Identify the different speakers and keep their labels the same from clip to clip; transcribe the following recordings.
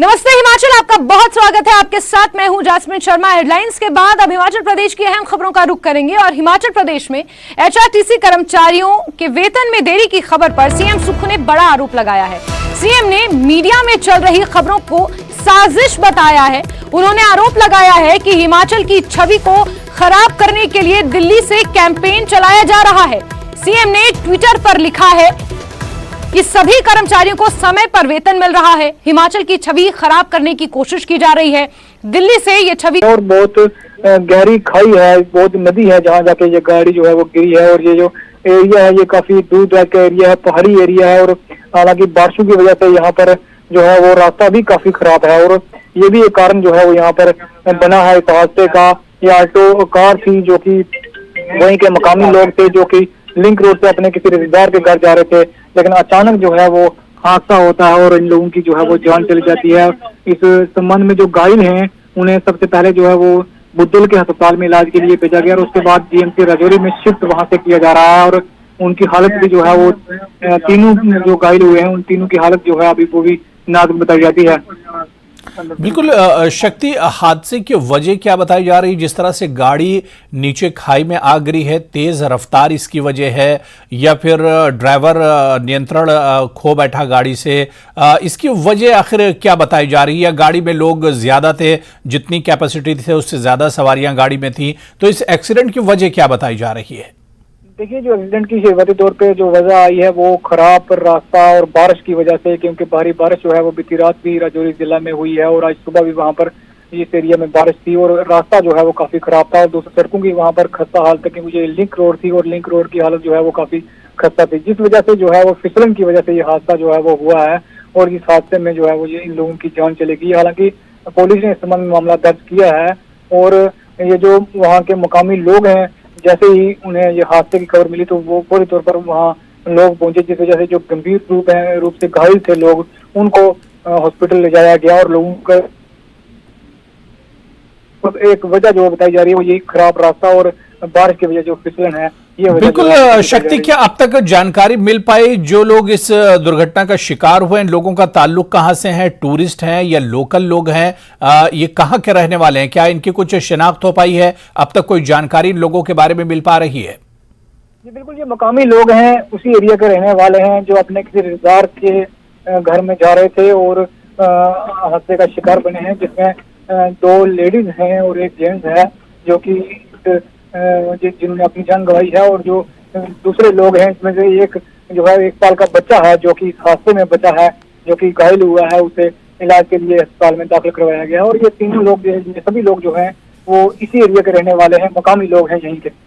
Speaker 1: नमस्ते हिमाचल, आपका बहुत स्वागत है। आपके साथ मैं हूं जासमीन शर्मा। हेडलाइंस के बाद अब हिमाचल प्रदेश की अहम खबरों का रुख करेंगे और हिमाचल प्रदेश में एचआरटीसी कर्मचारियों के वेतन में देरी की खबर पर सीएम सुक्खू ने बड़ा आरोप लगाया है। सीएम ने मीडिया में चल रही खबरों को साजिश बताया है। उन्होंने आरोप लगाया है कि हिमाचल की छवि को खराब करने के लिए दिल्ली से कैंपेन चलाया जा रहा है। सीएम ने ट्विटर पर लिखा है कि सभी कर्मचारियों को समय पर वेतन मिल रहा है। हिमाचल की छवि खराब करने की कोशिश की जा रही है। दिल्ली से ये छवि
Speaker 2: और बहुत गहरी खाई है, बहुत नदी है जहाँ जाके ये गाड़ी जो है वो गिरी है। और ये जो एरिया है ये काफी दूर दराज का एरिया है, पहाड़ी एरिया है। और हालांकि बारिशों की वजह से यहाँ पर जो है वो रास्ता भी काफी खराब है। और ये भी एक कारण जो है वो यहाँ पर बना है इस हादसे का। ये ऑल्टो कार थी जो कि वहीं के मकामी लोग थे जो कि लिंक रोड से अपने किसी रिश्तेदार के घर जा रहे थे, लेकिन अचानक जो है वो हादसा होता है और इन लोगों की जो है वो जान चली जाती है। इस संबंध में जो घायल हैं उन्हें सबसे पहले जो है वो बुद्धल के अस्पताल में इलाज के लिए भेजा गया और उसके बाद जीएमसी राजौरी में शिफ्ट वहां से किया जा रहा है। और उनकी हालत भी जो है वो तीनों जो घायल हुए हैं उन तीनों की हालत जो है अभी वो भी नाजुक बताई जाती है।
Speaker 3: बिल्कुल शक्ति, हादसे की वजह क्या बताई जा रही? जिस तरह से गाड़ी नीचे खाई में आ गिरी है, तेज रफ्तार इसकी वजह है या फिर ड्राइवर नियंत्रण खो बैठा गाड़ी से? इसकी वजह आखिर क्या बताई जा रही है? या गाड़ी में लोग ज्यादा थे, जितनी कैपेसिटी थी उससे ज्यादा सवारियां गाड़ी में थी, तो इस एक्सीडेंट की वजह क्या बताई जा रही है?
Speaker 2: देखिए, जो एक्सीडेंट की शुरुआती तौर पे जो वजह आई है वो खराब रास्ता और बारिश की वजह से, क्योंकि भारी बारिश जो है वो बीती रात भी राजौरी जिला में हुई है और आज सुबह भी वहां पर इस एरिया में बारिश थी और रास्ता जो है वो काफी खराब था। और दूसरी सड़कों की वहां पर खस्ता हालत है क्योंकि ये लिंक रोड थी और लिंक रोड की हालत जो है वो काफी खस्ता थी, जिस वजह से जो है वो फिसलन की वजह से ये हादसा जो है वो हुआ है। और इस हादसे में जो है वो इन लोगों की जान चली गई। हालांकि पुलिस ने इस संबंध में मामला दर्ज किया है और ये जो वहाँ के मकामी लोग हैं, जैसे ही उन्हें ये हादसे की खबर मिली तो वो पूरी तौर पर वहाँ लोग पहुंचे, जिस वजह से जो गंभीर रूप से घायल थे लोग उनको हॉस्पिटल ले जाया गया। और लोगों का एक वजह जो बताई जा रही है वो यही खराब रास्ता और बारिश की वजह जो फिसलन है ये वजह।
Speaker 3: बिल्कुल शक्ति, क्या अब तक जानकारी मिल पाई जो लोग इस दुर्घटना का शिकार हुए, इन लोगों का ताल्लुक कहां से है? टूरिस्ट हैं या लोकल लोग हैं? ये कहां के रहने वाले हैं? क्या इनकी कुछ शिनाख्त हो पाई है? अब तक कोई जानकारी इन लोगों के बारे में मिल पा रही है?
Speaker 2: जी बिल्कुल, ये मकामी लोग हैं, उसी एरिया के रहने वाले हैं जो अपने किसी रिश्तेदार के घर में जा रहे थे और हादसे का शिकार बने हैं, जिसमें 2 लेडीज हैं और एक जेंट्स है जो कि जिन्होंने अपनी जान गंवाई है। और जो दूसरे लोग हैं इसमें से एक जो है 1 साल का बच्चा है जो कि इस हादसे में बचा है, जो कि घायल हुआ है, उसे इलाज के लिए अस्पताल में दाखिल करवाया गया। और ये तीनों लोग ये सभी लोग जो हैं वो इसी एरिया के रहने वाले हैं, मकामी लोग हैं यहीं के।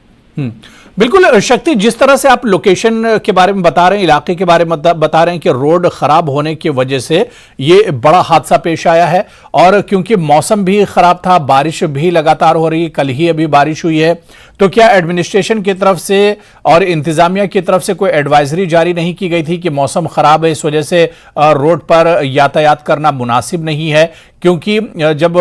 Speaker 3: बिल्कुल शक्ति, जिस तरह से आप लोकेशन के बारे में बता रहे हैं, इलाके के बारे में बता रहे हैं कि रोड खराब होने की वजह से ये बड़ा हादसा पेश आया है और क्योंकि मौसम भी खराब था, बारिश भी लगातार हो रही है, कल ही अभी बारिश हुई है, तो क्या एडमिनिस्ट्रेशन की तरफ से और इंतजामिया की तरफ से कोई एडवाइजरी जारी नहीं की गई थी कि मौसम खराब है, इस वजह से रोड पर यातायात करना मुनासिब नहीं है? क्योंकि जब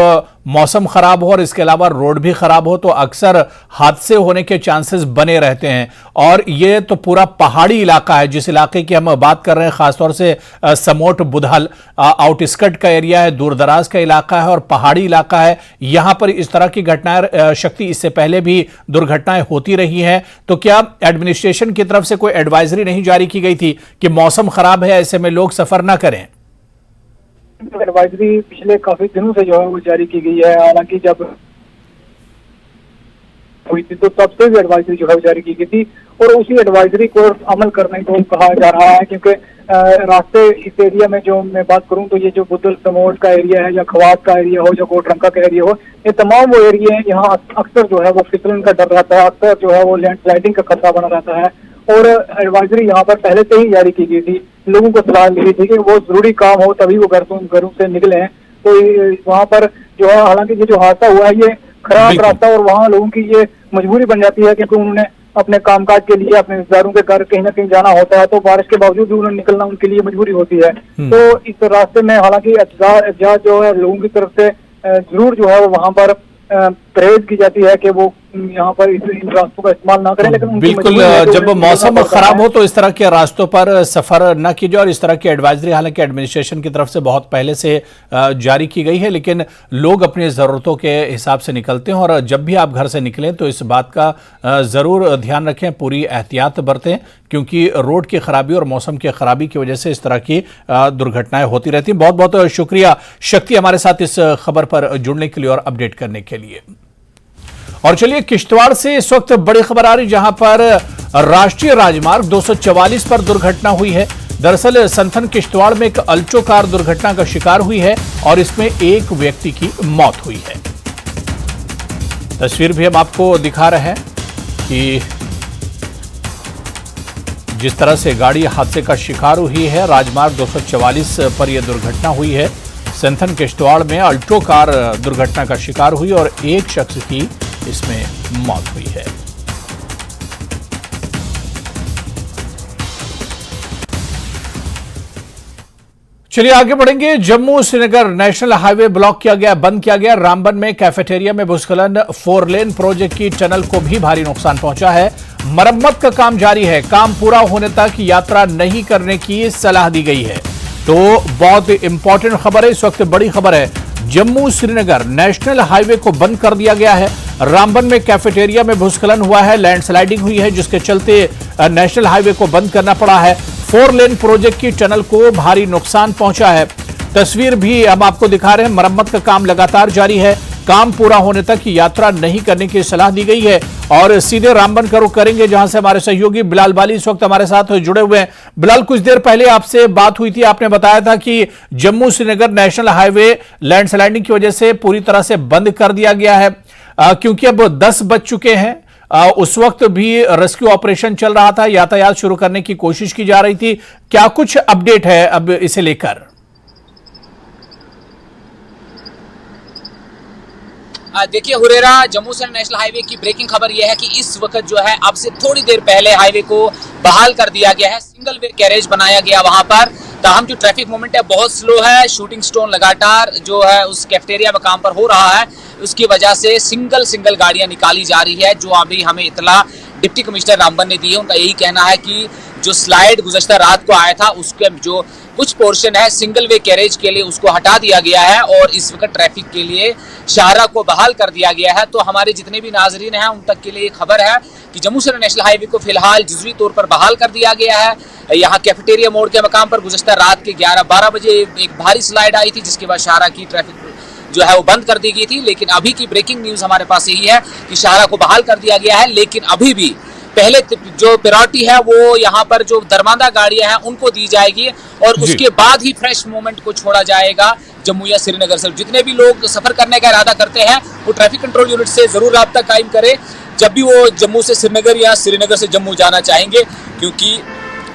Speaker 3: मौसम खराब हो और इसके अलावा रोड भी खराब हो तो अक्सर हादसे होने के चांसेस बने रहते हैं। और ये तो पूरा पहाड़ी इलाका है, जिस इलाके की हम बात कर रहे हैं, खासतौर से समोट बुधल आउटस्कर्ट का एरिया है, दूर दराज का इलाका है और पहाड़ी इलाका है। यहां पर इस तरह की घटनाएं शक्ति इससे पहले भी दुर्घटनाएं होती रही हैं, तो क्या एडमिनिस्ट्रेशन की तरफ से कोई एडवाइजरी नहीं जारी की गई थी कि मौसम खराब है, ऐसे में लोग सफर ना करें?
Speaker 2: एडवाइजरी पिछले काफी दिनों से जो है वो जारी की गई है। हालांकि जब हुई थी तो तब से भी एडवाइजरी जो है जारी की गई थी और उसी एडवाइजरी को अमल करने को कहा जा रहा है, क्योंकि रास्ते इस एरिया में जो मैं बात करूं तो ये जो बुद्धल समोट का एरिया है या खवात का एरिया हो या कोटरंका का एरिया हो, ये तमाम वो एरिया है यहाँ अक्सर जो है वो फिसलन का डर रहता है, अक्सर जो है वो लैंडस्लाइडिंग का खतरा बना रहता है। और एडवाइजरी यहाँ पर पहले से ही जारी की गई थी, लोगों को सलाह मिली थी कि वो जरूरी काम हो तभी वो घरों से निकले हैं। तो वहाँ पर जो है, हालांकि ये जो हादसा हुआ है ये खराब रास्ता और वहाँ लोगों की ये मजबूरी बन जाती है क्योंकि उन्होंने अपने कामकाज के लिए अपने रिश्तेदारों के घर कहीं ना कहीं जाना होता है, तो बारिश के बावजूद भी उन्हें निकलना उनके लिए मजबूरी होती है। तो इस रास्ते में हालांकि एहतजाज जो है लोगों की तरफ से जरूर जो है वो वहाँ पर परहेज की जाती है कि वो यहाँ पर इन रास्तों का इस्तेमाल ना करें। लेकिन उनकी
Speaker 3: बिल्कुल,
Speaker 2: मजबूरी है कि
Speaker 3: जब
Speaker 2: उन्हें
Speaker 3: मौसम
Speaker 2: निकलना पड़ता
Speaker 3: खराब
Speaker 2: है।
Speaker 3: हो तो इस तरह के रास्तों पर सफर न कीजिए, और इस तरह की एडवाइजरी हालांकि एडमिनिस्ट्रेशन की तरफ से बहुत पहले से जारी की गई है, लेकिन लोग अपनी ज़रूरतों के हिसाब से निकलते हैं। और जब भी आप घर से निकलें तो इस बात का ज़रूर ध्यान रखें, पूरी एहतियात बरतें, क्योंकि रोड की खराबी और मौसम की खराबी की वजह से इस तरह की दुर्घटनाएं होती रहती हैं। बहुत बहुत शुक्रिया शक्ति हमारे साथ इस खबर पर जुड़ने के लिए और अपडेट करने के लिए। और चलिए किश्तवाड़ से इस वक्त बड़ी खबर आ रही, जहां पर राष्ट्रीय राजमार्ग 244 पर दुर्घटना हुई है। दरअसल संथन किश्तवाड़ में एक अल्टो कार दुर्घटना का शिकार हुई है और इसमें एक व्यक्ति की मौत हुई है। तस्वीर भी हम आपको दिखा रहे हैं कि जिस तरह से गाड़ी हादसे का शिकार हुई है। राजमार्ग 244 पर यह दुर्घटना हुई है। संथन किश्तवाड़ में अल्टो कार दुर्घटना का शिकार हुई और एक शख्स की इसमें मौत हुई है। चलिए आगे बढ़ेंगे। Jammu Srinagar national highway block किया गया, बंद किया गया। रामबन में कैफेटेरिया में भूस्खलन, 4 लेन प्रोजेक्ट की टनल को भी भारी नुकसान पहुंचा है। मरम्मत का काम जारी है। काम पूरा होने तक यात्रा नहीं करने की सलाह दी गई है। तो बहुत इंपॉर्टेंट खबर है, इस वक्त बड़ी खबर है। जम्मू श्रीनगर नेशनल हाईवे को बंद कर दिया गया है। रामबन में कैफेटेरिया में भूस्खलन हुआ है, लैंडस्लाइडिंग हुई है, जिसके चलते नेशनल हाईवे को बंद करना पड़ा है। 4 लेन प्रोजेक्ट की टनल को भारी नुकसान पहुंचा है। तस्वीर भी हम आपको दिखा रहे हैं। मरम्मत का काम लगातार जारी है। काम पूरा होने तक यात्रा नहीं करने की सलाह दी गई है। और सीधे रामबन का रुख करेंगे, जहां से हमारे सहयोगी बिलाल बाली इस वक्त हमारे साथ जुड़े हुए हैं। बिलाल, कुछ देर पहले आपसे बात हुई थी, आपने बताया था कि Jammu Srinagar national highway landsliding की वजह से पूरी तरह से बंद कर दिया गया है, क्योंकि अब 10 बज चुके हैं। उस वक्त भी रेस्क्यू ऑपरेशन चल रहा था, यातायात शुरू करने की कोशिश की जा रही थी। क्या कुछ अपडेट है अब इसे लेकर?
Speaker 4: देखिए हुरेरा, जम्मू श्रीनगर नेशनल हाईवे की ब्रेकिंग खबर यह है कि इस वक्त जो है अब से थोड़ी देर पहले हाईवे को बहाल कर दिया गया है। सिंगल वे कैरेज बनाया गया वहां पर। ताहम जो ट्रैफिक मूवमेंट है बहुत स्लो है। शूटिंग स्टोन लगातार जो है उस कैफेटेरिया में काम पर हो रहा है, उसकी वजह से सिंगल गाड़ियां निकाली जा रही है। जो अभी हमें इतला डिप्टी कमिश्नर रामबन ने दी है, उनका यही कहना है कि जो स्लाइड गुज़श्ता रात को आया था उसके जो कुछ पोर्शन है सिंगल वे कैरेज के लिए उसको हटा दिया गया है और इस वक्त ट्रैफिक के लिए शाहरा को बहाल कर दिया गया है। तो हमारे जितने भी नाजरीन हैं उन तक के लिए खबर है कि जम्मू श्रीनगर नेशनल हाईवे को फिलहाल जुज़वी तौर पर बहाल कर दिया गया है। यहाँ कैफेटेरिया मोड़ के मकाम पर गुज़श्ता रात के 11-12 बजे एक भारी स्लाइड आई थी, जिसके बाद शाहरा की ट्रैफिक जो है वो बंद कर दी गई थी। लेकिन अभी की ब्रेकिंग न्यूज़ हमारे पास यही है कि शाहरा को बहाल कर दिया गया है। लेकिन अभी भी पहले जो प्रायोरिटी है वो यहाँ पर जो दरमांदा गाड़ियां हैं उनको दी जाएगी और उसके बाद ही फ्रेश मूवमेंट को छोड़ा जाएगा जम्मू या श्रीनगर से। जितने भी लोग सफर करने का इरादा करते हैं वो ट्रैफिक कंट्रोल यूनिट से जरूर राब्ता कायम करें जब भी वो जम्मू से श्रीनगर या श्रीनगर से जम्मू जाना चाहेंगे, क्योंकि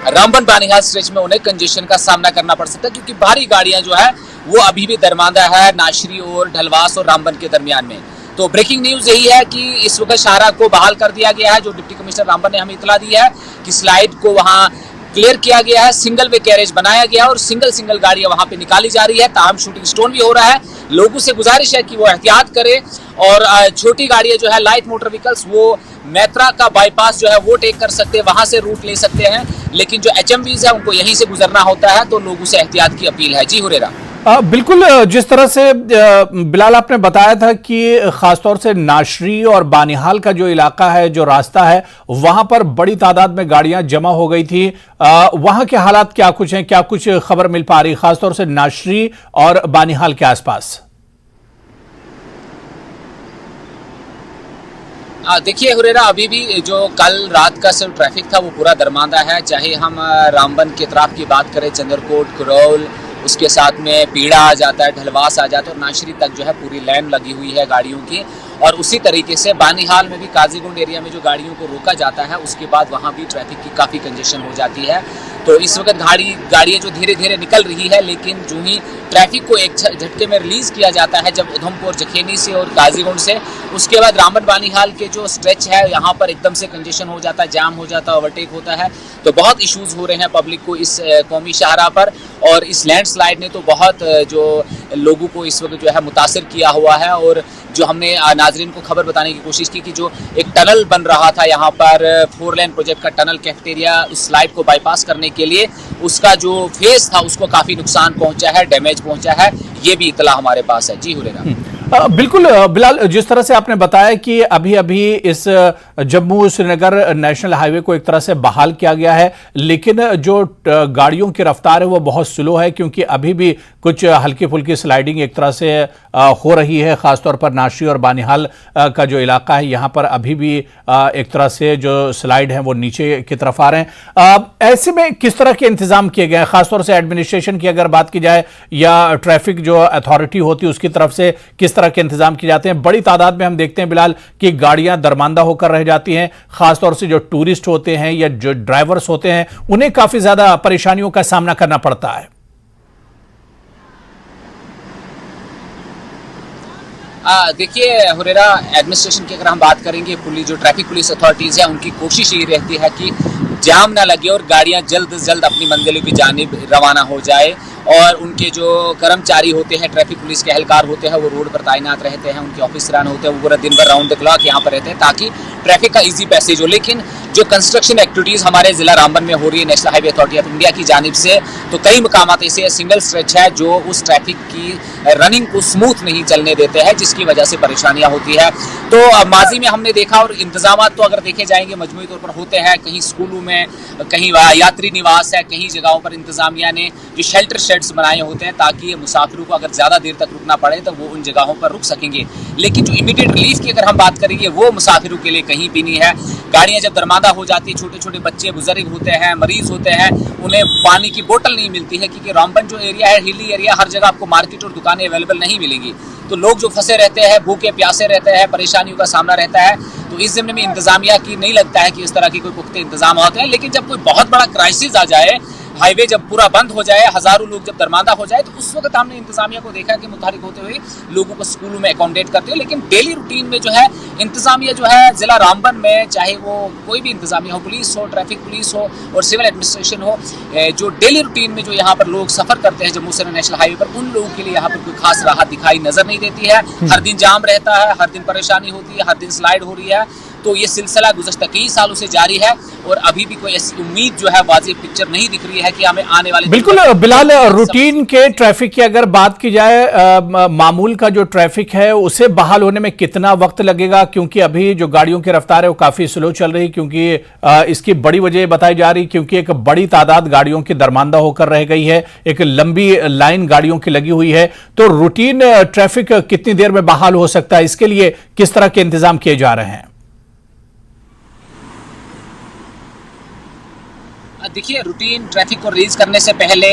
Speaker 4: रामबन बानीहाल स्ट्रेच में उन्हें कंजेशन का सामना करना पड़ सकता है, क्योंकि भारी गाड़ियां जो है वो अभी भी दरमांदा है नाशरी और ढलवास और रामबन के दरमियान में। तो ब्रेकिंग न्यूज़ यही है कि इस वक्त शाहरा को बहाल कर दिया गया है। जो डिप्टी कमिश्नर रामबन ने हमें इतला दी है कि स्लाइड को वहां क्लियर किया गया है, सिंगल वे कैरेज बनाया गया और सिंगल गाड़ियां वहां पे निकाली जा रही है। ताहम शूटिंग स्टोन भी हो रहा है। लोगों से गुजारिश है कि वो एहतियात करें और छोटी गाड़ियां जो है लाइट मोटर व्हीकल्स वो मैत्रा का बाईपास जो है वो टेक कर सकते हैं, वहां से रूट ले सकते हैं। लेकिन जो HMVs है उनको यहीं से गुजरना होता है, तो लोगों से एहतियात की अपील है। जी हुरेरा।
Speaker 3: बिल्कुल, जिस तरह से बिलाल आपने बताया था कि खासतौर से नाशरी और बानीहाल का जो इलाका है, जो रास्ता है, वहां पर बड़ी तादाद में गाड़ियां जमा हो गई थी। वहां के हालात क्या कुछ हैं, क्या कुछ खबर मिल पा रही खासतौर से नाशरी और बानीहाल के आसपास?
Speaker 4: देखिए हुरेरा, अभी भी जो कल रात का सिर्फ ट्रैफिक था वो पूरा दरमांदा है। चाहे हम रामबन के तरफ की बात करें, चंद्रकोट, कुरौल, उसके साथ में पीड़ा आ जाता है, ढलवास आ जाता है और नाशरी तक जो है पूरी लाइन लगी हुई है गाड़ियों की। और उसी तरीके से बानीहाल में भी काजीगुंड एरिया में जो गाड़ियों को रोका जाता है उसके बाद वहाँ भी ट्रैफिक की काफ़ी कंजेशन हो जाती है। तो इस वक्त गाड़ियाँ जो धीरे धीरे निकल रही है, लेकिन जो ही ट्रैफिक को एक झटके में रिलीज़ किया जाता है जब उधमपुर जखेनी से और काजीगुंड से, उसके बाद रामबन बानीहाल के जो स्ट्रेच है यहाँ पर एकदम से कंजेशन हो जाता है, जाम हो जाता है, ओवरटेक होता है। तो बहुत इश्यूज़ हो रहे हैं पब्लिक को इस कौमी शाहरा पर। और इस लैंडस्लाइड ने तो बहुत जो लोगों को इस वक्त जो है मुतासिर किया हुआ है और जो हमने नाजरीन को खबर बताने की कोशिश की कि जो एक टनल बन रहा था यहाँ पर 4 लेन प्रोजेक्ट का टनल कैफेटेरिया उस स्लाइड को बाईपास करने के लिए, उसका जो फेस था उसको काफी नुकसान पहुंचा है, डैमेज पहुंचा है, ये भी इतला हमारे पास है। जी हुरेरा।
Speaker 3: बिल्कुल बिलाल, जिस तरह से आपने बताया कि अभी अभी इस जम्मू श्रीनगर नेशनल हाईवे को एक तरह से बहाल किया गया है, लेकिन जो गाड़ियों की रफ्तार है वो बहुत स्लो है, क्योंकि अभी भी कुछ हल्की फुल्की स्लाइडिंग एक तरह से हो रही है। खासतौर पर नाशी और बानिहाल का जो इलाका है, यहाँ पर अभी भी एक तरह से जो स्लाइड है वो नीचे की तरफ आ रहे हैं। ऐसे में किस तरह के इंतजाम किए गए हैं, खासतौर से एडमिनिस्ट्रेशन की अगर बात की जाए या ट्रैफिक जो अथॉरिटी होती है उसकी तरफ से किस तरह के इंतजाम किए जाते हैं? बड़ी तादाद में हम देखते हैं बिलाल कि गाड़ियां दरमांदा होकर रह जाती हैं, खासतौर से जो टूरिस्ट होते हैं या जो ड्राइवर्स होते हैं उन्हें काफी ज्यादा परेशानियों का सामना करना पड़ता है।
Speaker 4: देखिए हुरेरा, एडमिनिस्ट्रेशन की अगर हम बात करेंगे, जो ट्रैफिक पुलिस अथॉरिटीज है उनकी कोशिश ये रहती है कि जाम ना लगे और गाड़ियां जल्द से जल्द अपनी मंजिलों की जानिब रवाना हो जाए, और उनके जो कर्मचारी होते हैं, ट्रैफिक पुलिस के एहलकार होते हैं, वो रोड पर तैनात रहते हैं, उनके ऑफिसरान होते हैं, वो पूरा दिन भर राउंड द क्लॉक यहाँ पर रहते हैं ताकि ट्रैफिक का इजी पैसेज हो। लेकिन जो कंस्ट्रक्शन एक्टिविटीज हमारे जिला रामबन में हो रही है national highway authority of India की जानिब से, तो कई मकामात ऐसे सिंगल स्ट्रेच है जो उस ट्रैफिक की रनिंग को स्मूथ नहीं चलने देते हैं, जिसकी वजह से परेशानियां होती है। तो माजी में हमने देखा, और इंतजाम तो अगर देखे जाएंगे मजमूई तौर पर होते हैं, कहीं स्कूलों में, कहीं यात्री निवास है, कहीं जगहों पर इंतजामिया ने जो शेल्टर शेड्स बनाए होते हैं ताकि मुसाफिरों को अगर ज़्यादा देर तक रुकना पड़े तो वो उन जगहों पर रुक सकेंगे। लेकिन जो इमीडिएट रिलीफ की अगर हम बात करेंगे वो मुसाफिरों के लिए कहीं भी नहीं है। गाड़ियाँ जब दरमादा हो जाती है, छोटे छोटे बच्चे, बुजुर्ग होते हैं, मरीज होते हैं, उन्हें पानी की बोतल नहीं मिलती है, क्योंकि रामबन जो एरिया है हिली एरिया, हर जगह आपको मार्केट और दुकानें अवेलेबल नहीं मिलेंगी। तो लोग जो फंसे रहते हैं, भूखे प्यासे रहते हैं, परेशानियों का सामना रहता है। तो इस ज़िम्मे में इंतजामिया की नहीं लगता है कि इस तरह की कोई पुख्ते इंतजाम होते हैं। लेकिन जब कोई बहुत बड़ा क्राइसिस आ जाए, हाईवे जब पूरा बंद हो जाए, हजारों लोग जब दरमांदा हो जाए, तो उस वक्त हमने इंतजामिया को देखा कि मुतहरिक होते हुए लोगों को स्कूलों में अकोमोडेट करते हैं। लेकिन डेली रूटीन में जो है इंतजामिया जो है जिला रामबन में, चाहे वो कोई भी इंतजामिया हो, पुलिस हो, ट्रैफिक पुलिस हो और सिविल एडमिनिस्ट्रेशन हो, जो डेली रूटीन में जो यहाँ पर लोग सफर करते हैं जम्मू श्रीनगर नेशनल हाईवे पर, उन लोगों के लिए यहाँ पर कोई खास राहत दिखाई नजर नहीं देती है। हर दिन जाम रहता है, हर दिन परेशानी होती है, हर दिन स्लाइड हो रही है। तो ये सिलसिला गुज़श्ता कई सालों से जारी है और अभी भी कोई ऐसी उम्मीद जो है वाज़ेह पिक्चर नहीं दिख रही है कि हमें आने वाले
Speaker 3: बिल्कुल बिलाल, रूटीन के ट्रैफिक की अगर बात की जाए, मामूल का जो ट्रैफिक है उसे बहाल होने में कितना वक्त लगेगा? क्योंकि अभी जो गाड़ियों की रफ्तार है वो काफी स्लो चल रही, क्योंकि इसकी बड़ी वजह बताई जा रही क्योंकि एक बड़ी तादाद गाड़ियों की दरमांदा होकर रह गई है, एक लंबी लाइन गाड़ियों की लगी हुई है। तो रूटीन ट्रैफिक कितनी देर में बहाल हो सकता है? इसके लिए किस तरह के इंतजाम किए जा रहे हैं?
Speaker 4: देखिए, रूटीन ट्रैफिक को रिलीज करने से पहले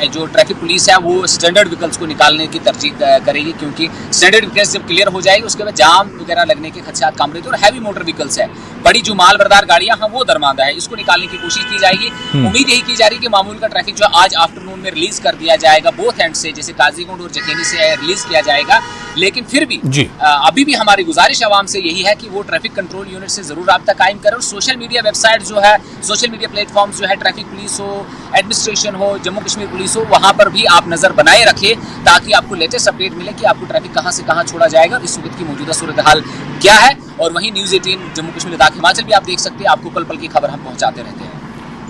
Speaker 4: जो ट्रैफिक पुलिस है वो स्टैंडर्ड व्हीकल्स को निकालने की तरजीह करेगी, क्योंकि स्टैंडर्ड व्हीकल्स जब क्लियर हो जाएगी उसके बाद जाम वगैरह लगने के खदशात कम रहते हैं। और हैवी मोटर व्हीकल्स है, बड़ी जो माल बरदार गाड़ियां हैं वो दरमांदा है, इसको निकालने की कोशिश की जाएगी। उम्मीद यही की जा रही है कि मामूल का ट्रैफिक जो आज आफ्टरनून में रिलीज कर दिया जाएगा, बोथ एंड से, जैसे काजीगुंड और जखेनी से रिलीज किया जाएगा। लेकिन फिर भी अभी भी हमारी गुजारिश आवाम से यही है कि वो ट्रैफिक कंट्रोल यूनिट से जरूर राब्ता कायम करें, और सोशल मीडिया वेबसाइट जो है, सोशल मीडिया प्लेटफॉर्म जो है, ट्रैफिक पुलिस हो, एडमिनिस्ट्रेशन हो, जम्मू कश्मीर पुलिस हो, वहां पर भी आप नजर बनाए रखें ताकि आपको लेटेस्ट अपडेट मिले कि आपको ट्रैफिक कहां से कहां छोड़ा जाएगा और इस वक्त की मौजूदा सूरत हाल क्या है। और वहीं न्यूज़ 18 जम्मू कश्मीर लद्दाख हिमाचल भी आप देख सकते हैं, आपको पल पल की खबर हम पहुंचाते रहते हैं।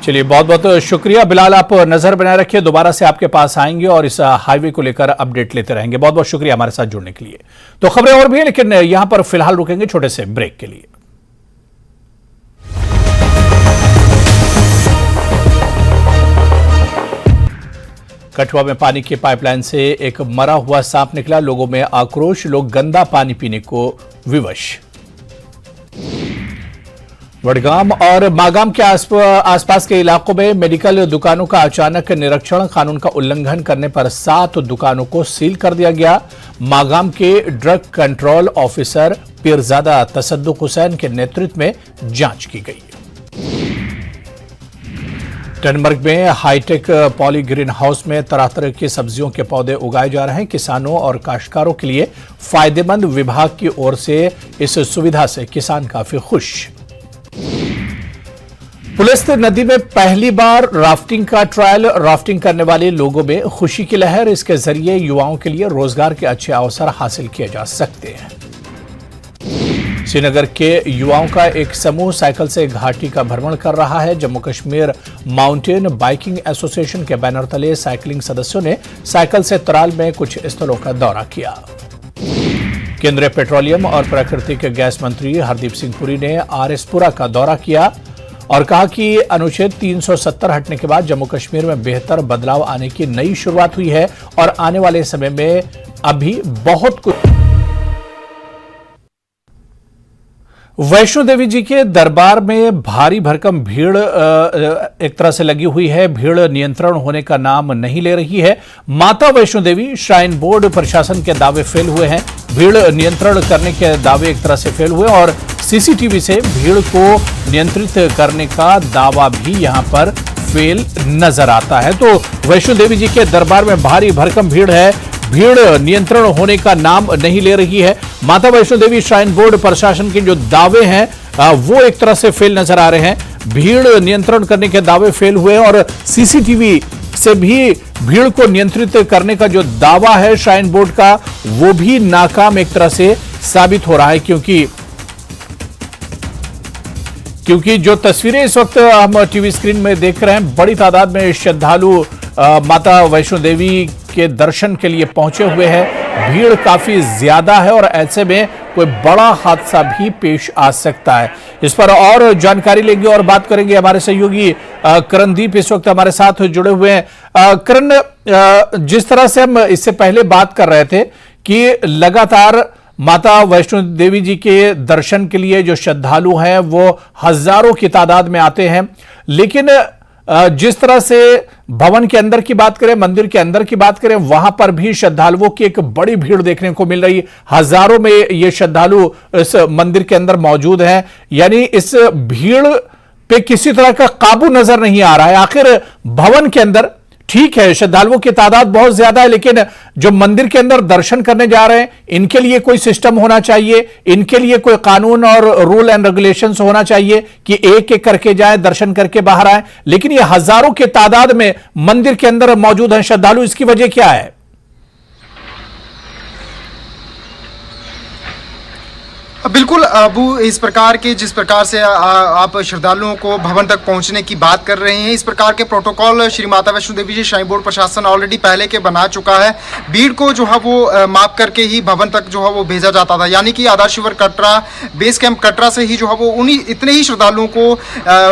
Speaker 3: चलिए, बहुत बहुत शुक्रिया बिलाल, आप नजर बनाए रखिए, दोबारा से आपके पास आएंगे और इस हाईवे को लेकर अपडेट लेते रहेंगे। बहुत बहुत शुक्रिया हमारे साथ जुड़ने के लिए। तो खबरें और भी हैं, लेकिन यहां पर फिलहाल रुकेंगे छोटे से ब्रेक के लिए। कठुआ में पानी की पाइपलाइन से एक मरा हुआ सांप निकला, लोगों में आक्रोश, लोग गंदा पानी पीने को विवश। वडगाम और मागाम के आसपास के इलाकों में मेडिकल दुकानों का अचानक निरीक्षण, कानून का उल्लंघन करने पर 7 दुकानों को सील कर दिया गया। मागाम के drug control officer Peerzada Tasadduq Hussain के नेतृत्व में जांच की गई। टनमर्ग में हाईटेक पॉली ग्रीन हाउस में तरह तरह की सब्जियों के पौधे उगाए जा रहे हैं। किसानों और काश्तकारों के लिए फायदेमंद, विभाग की ओर से इस सुविधा से किसान काफी खुश। पुलिस नदी में पहली बार राफ्टिंग का ट्रायल, राफ्टिंग करने वाले लोगों में खुशी की लहर। इसके जरिए युवाओं के लिए रोजगार के अच्छे अवसर हासिल किए जा सकते हैं। श्रीनगर के युवाओं का एक समूह साइकिल से घाटी का भ्रमण कर रहा है। Jammu Kashmir mountain biking association के बैनर तले साइकिलिंग सदस्यों ने साइकिल से तराल में कुछ स्थलों का दौरा किया। केंद्रीय पेट्रोलियम और प्राकृतिक गैस मंत्री हरदीप सिंह पुरी ने आरएसपुरा का दौरा किया और कहा कि अनुच्छेद 370 हटने के बाद जम्मू कश्मीर में बेहतर बदलाव आने की नई शुरुआत हुई है और आने वाले समय में अभी बहुत कुछ। वैष्णो देवी जी के दरबार में भारी भरकम भीड़ एक तरह से लगी हुई है। भीड़ नियंत्रण होने का नाम नहीं ले रही है। माता वैष्णो देवी श्राइन बोर्ड प्रशासन के दावे फेल हुए हैं। भीड़ नियंत्रण करने के दावे एक तरह से फेल हुए और सीसीटीवी से भीड़ को नियंत्रित करने का दावा भी यहां पर फेल नजर आता है। तो वैष्णो देवी जी के दरबार में भारी भरकम भीड़ है। भीड़ नियंत्रण होने का नाम नहीं ले रही है। माता वैष्णो देवी श्राइन बोर्ड प्रशासन के जो दावे हैं वो एक तरह से फेल नजर आ रहे हैं। भीड़ नियंत्रण करने के दावे फेल हुए और सीसीटीवी से भी भीड़ को नियंत्रित करने का जो दावा है श्राइन बोर्ड का वो भी नाकाम एक तरह से साबित हो रहा है, क्योंकि जो तस्वीरें इस वक्त हम टीवी स्क्रीन में देख रहे हैं, बड़ी तादाद में श्रद्धालु माता वैष्णो देवी के दर्शन के लिए पहुंचे हुए हैं। भीड़ काफी ज्यादा है और ऐसे में कोई बड़ा हादसा भी पेश आ सकता है। इस पर और जानकारी लेंगे और बात करेंगे। हमारे सहयोगी करणदीप इस वक्त हमारे साथ जुड़े हुए हैं। करण, जिस तरह से हम इससे पहले बात कर रहे थे कि लगातार माता वैष्णो देवी जी के दर्शन के लिए जो श्रद्धालु हैं वो हजारों की तादाद में आते हैं, लेकिन जिस तरह से भवन के अंदर की बात करें, मंदिर के अंदर की बात करें, वहां पर भी श्रद्धालुओं की एक बड़ी भीड़ देखने को मिल रही। हजारों में ये श्रद्धालु इस मंदिर के अंदर मौजूद हैं। यानी इस भीड़ पे किसी तरह का काबू नजर नहीं आ रहा है। आखिर भवन के अंदर ठीक है, श्रद्धालुओं की तादाद बहुत ज्यादा है, लेकिन जो मंदिर के अंदर दर्शन करने जा रहे हैं इनके लिए कोई सिस्टम होना चाहिए, इनके लिए कोई कानून और रूल एंड रेगुलेशंस होना चाहिए कि एक एक करके जाए, दर्शन करके बाहर आए। लेकिन ये हजारों की तादाद में मंदिर के अंदर मौजूद हैं श्रद्धालु, इसकी वजह क्या है?
Speaker 5: बिल्कुल अबू, इस प्रकार के जिस प्रकार से आप श्रद्धालुओं को भवन तक पहुंचने की बात कर रहे हैं, इस प्रकार के प्रोटोकॉल श्री माता वैष्णो देवी जी श्राइन बोर्ड प्रशासन ऑलरेडी पहले के बना चुका है। भीड़ को जो है वो माप करके ही भवन तक जो है वो भेजा जाता था। यानी कि आधार शिविर कटरा बेस कैंप कटरा से ही जो है वो उन्हीं इतने ही श्रद्धालुओं को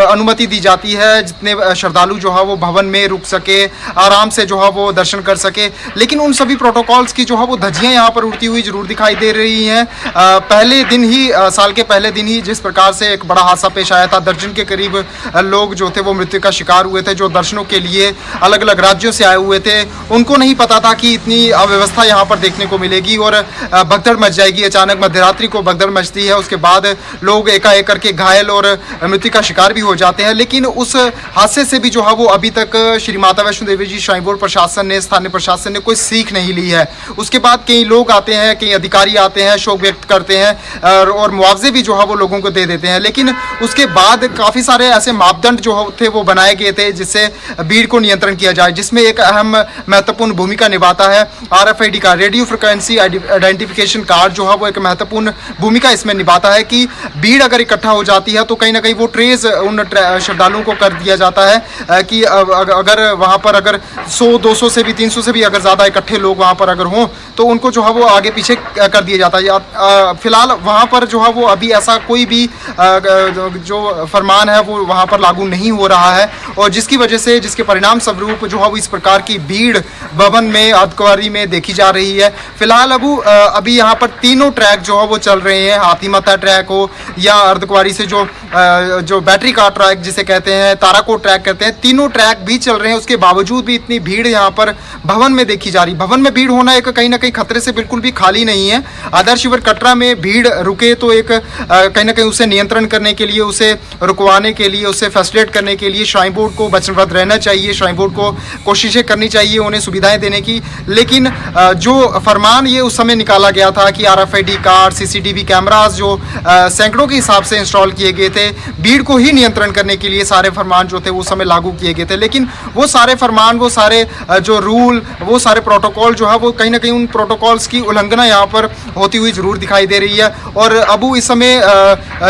Speaker 5: अनुमति दी जाती है जितने श्रद्धालु जो है वो भवन में रुक सके, आराम से जो है वो दर्शन कर सके। लेकिन उन सभी प्रोटोकॉल्स की जो है वो धज्जियाँ यहाँ पर उड़ती हुई जरूर दिखाई दे रही हैं। पहले दिन ही साल के पहले दिन ही जिस प्रकार से एक बड़ा हादसा पेश आया था, दर्जन के करीब लोग जो थे वो मृत्यु का शिकार हुए थे, जो दर्शनों के लिए अलग अलग राज्यों से आए हुए थे। उनको नहीं पता था कि इतनी अव्यवस्था यहाँ पर देखने को मिलेगी और भगदड़ मच जाएगी। अचानक मध्यरात्रि को भगदड़ मचती है, उसके बाद लोग एकाएक करके घायल और मृत्यु का शिकार भी हो जाते हैं। लेकिन उस हादसे से भी जो है वो अभी तक श्री माता वैष्णो देवी जी श्राइन बोर्ड प्रशासन ने, स्थानीय प्रशासन ने कोई सीख नहीं ली है। उसके बाद कई लोग आते हैं, कई अधिकारी आते हैं, शोक व्यक्त करते हैं और मुआवजे भी जो है वो लोगों को दे देते हैं। लेकिन उसके बाद काफ़ी सारे ऐसे मापदंड जो थे वो बनाए गए थे जिससे भीड़ को नियंत्रण किया जाए, जिसमें एक अहम महत्वपूर्ण भूमिका निभाता है RFID का, रेडियो फ्रिक्वेंसी आइडेंटिफिकेशन कार्ड जो है वो एक महत्वपूर्ण भूमिका इसमें निभाता है कि भीड़ अगर इकट्ठा हो जाती है तो कहीं ना कहीं वो ट्रेस उन श्रद्धालुओं को कर दिया जाता है कि अगर वहाँ पर अगर 100-200 से भी 300 से भी अगर ज़्यादा इकट्ठे लोग वहाँ पर अगर हों तो उनको जो है वो आगे पीछे कर दिया जाता है। फिलहाल वहाँ पर जो है वो अभी ऐसा कोई भी जो फरमान है वो वहाँ पर लागू नहीं हो रहा है और जिसकी वजह से, जिसके परिणाम स्वरूप जो है वो इस प्रकार की भीड़ भवन में, अर्धकुंवारी में देखी जा रही है। फिलहाल अभी यहाँ पर तीनों ट्रैक जो है वो चल रहे हैं, हाथीमता ट्रैक हो या अर्धकुंवारी से जो बैटरी का ट्रैक जिसे कहते हैं, ताराकोट ट्रैक कहते हैं, तीनों ट्रैक भी चल रहे हैं। उसके बावजूद भी इतनी भीड़ यहाँ पर भवन में देखी जा रही। भवन में भीड़ होना एक कहीं ना कहीं खतरे से बिल्कुल भी खाली नहीं है। आधार शिविर कटरा में भीड़ रुके तो एक कहीं ना कहीं उसे नियंत्रण करने के लिए, उसे रुकवाने के लिए, उसे फैसिलिटेट करने के लिए श्राइन बोर्ड को वचनबद्ध रहना चाहिए। श्राइन बोर्ड को कोशिशें करनी चाहिए उन्हें सुविधाएं देने की। लेकिन जो फरमान ये उस समय निकाला गया था कि RFID कार्ड, CCTV कैमरास जो सैकड़ों के हिसाब से इंस्टॉल किए गए थे, भीड़ को ही नियंत्रण करने के लिए सारे फरमान जो थे उस समय लागू किए गए थे। लेकिन वो सारे फरमान, वो सारे जो रूल, वो सारे प्रोटोकॉल जो है वो कहीं ना कहीं उन प्रोटोकॉल्स की उल्लंघना यहाँ पर होती हुई जरूर दिखाई दे रही है। और अबू इस समय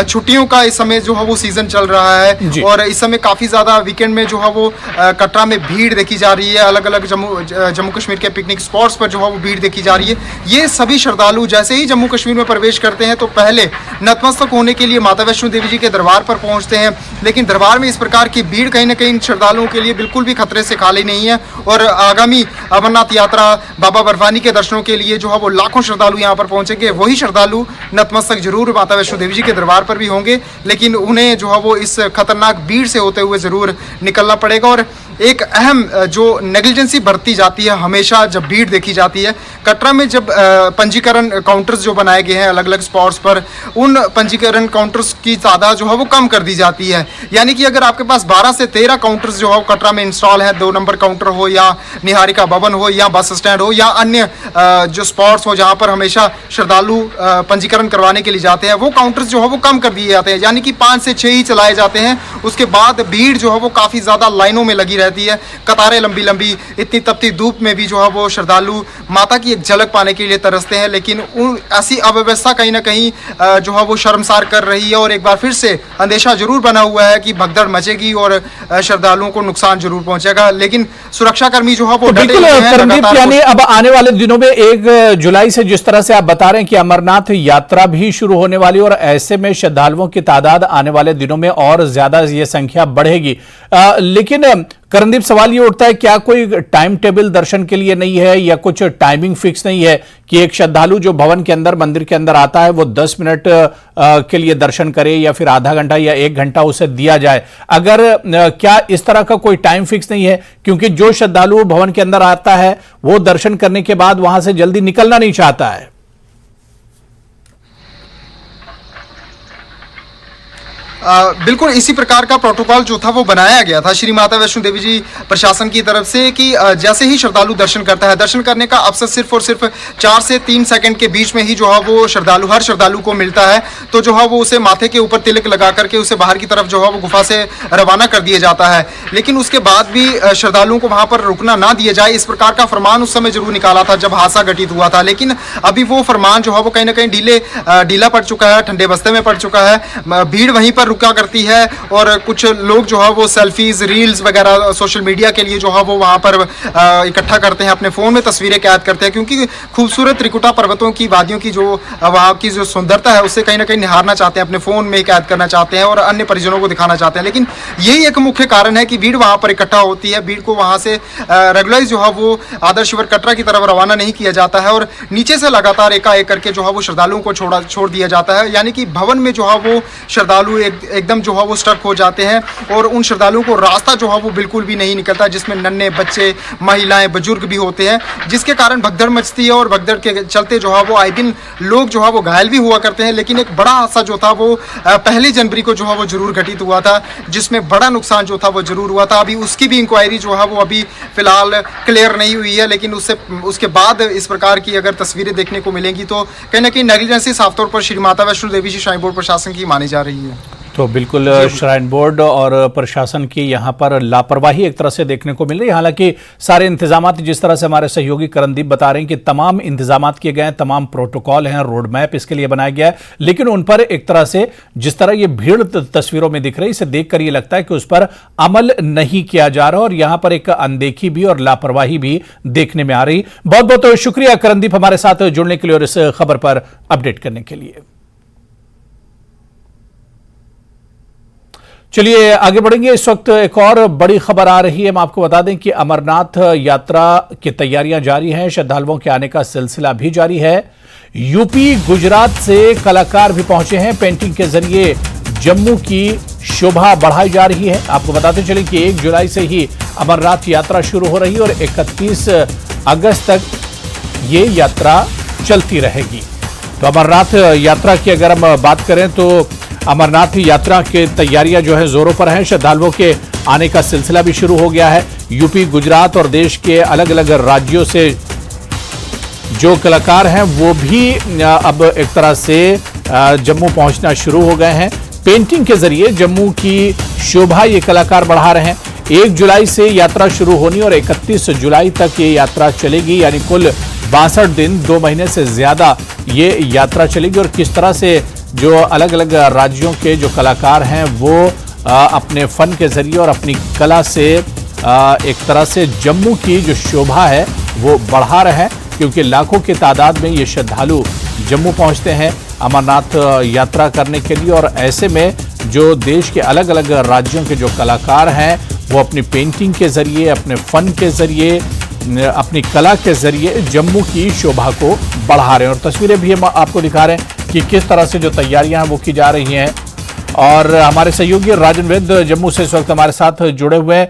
Speaker 5: छुट्टियों का इस समय जो है वो सीजन चल रहा है और इस समय काफ़ी ज़्यादा वीकेंड में जो है वो कटरा में भीड़ देखी जा रही है। अलग अलग जम्मू कश्मीर के पिकनिक स्पॉट्स पर जो है वो भीड़ देखी जा रही है। ये सभी श्रद्धालु जैसे ही जम्मू कश्मीर में प्रवेश करते हैं तो पहले नतमस्तक होने के लिए माता वैष्णो देवी जी के दरबार पर पहुंचते हैं, लेकिन दरबार में इस प्रकार की भीड़ कहीं ना कहीं श्रद्धालुओं के लिए बिल्कुल भी खतरे से खाली नहीं है। और आगामी अमरनाथ यात्रा बाबा बर्फानी के दर्शनों के लिए जो है वो लाखों श्रद्धालु यहाँ पर पहुंचेंगे। वही श्रद्धालु नतमस्तक जरूर माता वैष्णो देवी जी के दरबार पर भी होंगे, लेकिन उन्हें जो है वो इस खतरनाक भीड़ से होते हुए जरूर निकलना पड़ेगा। और एक अहम जो नेग्लिजेंसी बरती जाती है हमेशा जब भीड़ देखी जाती है, कटरा में जब पंजीकरण काउंटर्स जो बनाए गए हैं अलग अलग स्पॉट्स पर, उन पंजीकरण काउंटर्स की तादाद जो है वो कम कर दी जाती है। यानी कि अगर आपके पास 12 से 13 काउंटर्स जो है कटरा में इंस्टॉल है, 2 नंबर काउंटर हो या निहारिका भवन हो या बस स्टैंड हो या अन्य जो स्पॉट्स हो जहाँ पर हमेशा श्रद्धालु पंजीकरण करवाने के लिए जाते हैं, वो काउंटर्स जो है वो कम कर दिए जाते हैं। यानी कि 5 से 6 ही चलाए जाते हैं। उसके बाद भीड़ जो है वो काफ़ी ज़्यादा लाइनों में लगी रहती है, कतारें लंबी लंबी, इतनी तपती धूप में भी जो है वो श्रद्धालु माता की एक झलक पाने के लिए तरसते हैं। लेकिन ऐसी अव्यवस्था कहीं ना कहीं जो है वो शर्मसार कर रही है और एक बार फिर से अंदेशा जरूर बना हुआ है कि भगदड़ मचेगी और श्रद्धालुओं को नुकसान जरूर पहुंचेगा। लेकिन सुरक्षाकर्मी जो है वो डटे हुए हैं।
Speaker 3: करमदीप, यानी अब आने वाले दिनों में 1 जुलाई से जिस तरह से आप बता रहे हैं कि अमरनाथ यात्रा भी शुरू होने वाली और ऐसे में श्रद्धालुओं की तादाद आने वाले दिनों में और ज्यादा ये संख्या बढ़ेगी, लेकिन करमदीप सवाल ये उठता है क्या कोई टाइम टेबल दर्शन के लिए नहीं है या कुछ टाइमिंग फिक्स नहीं है कि एक श्रद्धालु जो भवन के अंदर मंदिर के अंदर आता है वो 10 मिनट के लिए दर्शन करे या फिर आधा घंटा या 1 घंटा उसे दिया जाए? अगर क्या इस तरह का कोई टाइम फिक्स नहीं है? क्योंकि जो श्रद्धालु भवन के अंदर आता है वो दर्शन करने के बाद वहां से जल्दी निकलना नहीं चाहता है।
Speaker 5: बिल्कुल इसी प्रकार का प्रोटोकॉल जो था वो बनाया गया था श्री माता वैष्णो देवी जी प्रशासन की तरफ से कि जैसे ही श्रद्धालु दर्शन करता है, दर्शन करने का अवसर सिर्फ और सिर्फ 4 से 3 सेकंड के बीच में ही जो है वो हर श्रद्धालु को मिलता है। तो जो है वो उसे माथे के ऊपर तिलक लगा करके उसे बाहर की तरफ जो है वो गुफा से रवाना कर दिया जाता है। लेकिन उसके बाद भी श्रद्धालुओं को वहां पर रुकना ना दिया जाए, इस प्रकार का फरमान उस समय जरूर निकाला था जब हादसा घटित हुआ था। लेकिन अभी वो फरमान जो है वो कहीं ना कहीं ढीला पड़ चुका है, ठंडे बस्ते में पड़ चुका है। भीड़ वहीं पर रुका करती है और कुछ लोग जो है वो सेल्फीज, रील्स वगैरह सोशल मीडिया के लिए जो है वो वहां पर इकट्ठा करते हैं, अपने फोन में तस्वीरें कैद करते हैं, क्योंकि खूबसूरत त्रिकुटा पर्वतों की वादियों की जो वहां की जो सुंदरता है उससे कहीं ना कहीं निहारना चाहते हैं, अपने फोन में कैद करना चाहते हैं और अन्य परिजनों को दिखाना चाहते हैं। लेकिन यही एक मुख्य कारण है कि भीड़ वहां पर इकट्ठा होती है। भीड़ को वहां से रेगुलराइज जो है वो आदर्श शिविर कटरा की तरफ रवाना नहीं किया जाता है और नीचे से लगातार एकाएक करके जो है वो श्रद्धालुओं को छोड़ दिया जाता है। यानी कि भवन में जो है वो श्रद्धालु एकदम जो है वो स्टक हो जाते हैं और उन श्रद्धालुओं को रास्ता जो है वो बिल्कुल भी नहीं निकलता, जिसमें नन्हे बच्चे, महिलाएं, बुजुर्ग भी होते हैं, जिसके कारण भगदड़ मचती है और भगदड़ के चलते जो है वो आए दिन लोग जो है वो घायल भी हुआ करते हैं। लेकिन एक बड़ा हादसा जो था वो 1 जनवरी को जो है वो जरूर घटित हुआ था, जिसमें बड़ा नुकसान जो था वो जरूर हुआ था। अभी उसकी भी इंक्वायरी जो है वो अभी फिलहाल क्लियर नहीं हुई है, लेकिन उसके बाद इस प्रकार की अगर तस्वीरें देखने को मिलेंगी तो कहीं ना कहीं नेग्लिजेंसी साफ तौर पर श्री माता वैष्णो देवी जी श्राइन बोर्ड प्रशासन की मानी जा रही है।
Speaker 3: तो बिल्कुल श्राइन बोर्ड और प्रशासन की यहाँ पर लापरवाही एक तरह से देखने को मिल रही है। हालांकि सारे इंतजामात जिस तरह से हमारे सहयोगी करमदीप बता रहे हैं कि तमाम इंतजामात किए गए हैं, तमाम प्रोटोकॉल हैं, रोड मैप इसके लिए बनाया गया है, लेकिन उन पर एक तरह से जिस तरह ये भीड़ तस्वीरों में दिख रही है, इसे देखकर ये लगता है कि उस पर अमल नहीं किया जा रहा और यहाँ पर एक अनदेखी भी और लापरवाही भी देखने में आ रही। बहुत बहुत शुक्रिया करमदीप हमारे साथ जुड़ने के लिए और इस खबर पर अपडेट करने के लिए। चलिए आगे बढ़ेंगे। इस वक्त एक और बड़ी खबर आ रही है। हम आपको बता दें कि अमरनाथ यात्रा की तैयारियां जारी हैं, श्रद्धालुओं के आने का सिलसिला भी जारी है। यूपी, गुजरात से कलाकार भी पहुंचे हैं। पेंटिंग के जरिए जम्मू की शोभा बढ़ाई जा रही है। आपको बताते चलें कि 1 जुलाई से ही अमरनाथ यात्रा शुरू हो रही है और 31 अगस्त तक ये यात्रा चलती रहेगी। तो अमरनाथ यात्रा की अगर हम बात करें तो अमरनाथ यात्रा की तैयारियां जो है जोरों पर हैं। श्रद्धालुओं के आने का सिलसिला भी शुरू हो गया है। यूपी, गुजरात और देश के अलग अलग राज्यों से जो कलाकार हैं वो भी अब एक तरह से जम्मू पहुंचना शुरू हो गए हैं। पेंटिंग के जरिए जम्मू की शोभा ये कलाकार बढ़ा रहे हैं। 1 जुलाई से यात्रा शुरू होनी और 31 जुलाई तक ये यात्रा चलेगी, यानी कुल 62 दिन 2 महीने से ज्यादा ये यात्रा चलेगी और किस तरह से जो अलग अलग राज्यों के जो कलाकार हैं वो अपने फन के जरिए और अपनी कला से एक तरह से जम्मू की जो शोभा है वो बढ़ा रहे हैं, क्योंकि लाखों की तादाद में ये श्रद्धालु जम्मू पहुंचते हैं अमरनाथ यात्रा करने के लिए। और ऐसे में जो देश के अलग अलग राज्यों के जो कलाकार हैं वो अपनी पेंटिंग के जरिए, अपने फन के जरिए, अपनी कला के जरिए जम्मू की शोभा को बढ़ा रहे हैं। और तस्वीरें भी हम आपको दिखा रहे हैं कि किस तरह से जो तैयारियां वो की जा रही हैं। और हमारे सहयोगी राजन वैद्य जम्मू से इस वक्त हमारे साथ जुड़े हुए हैं।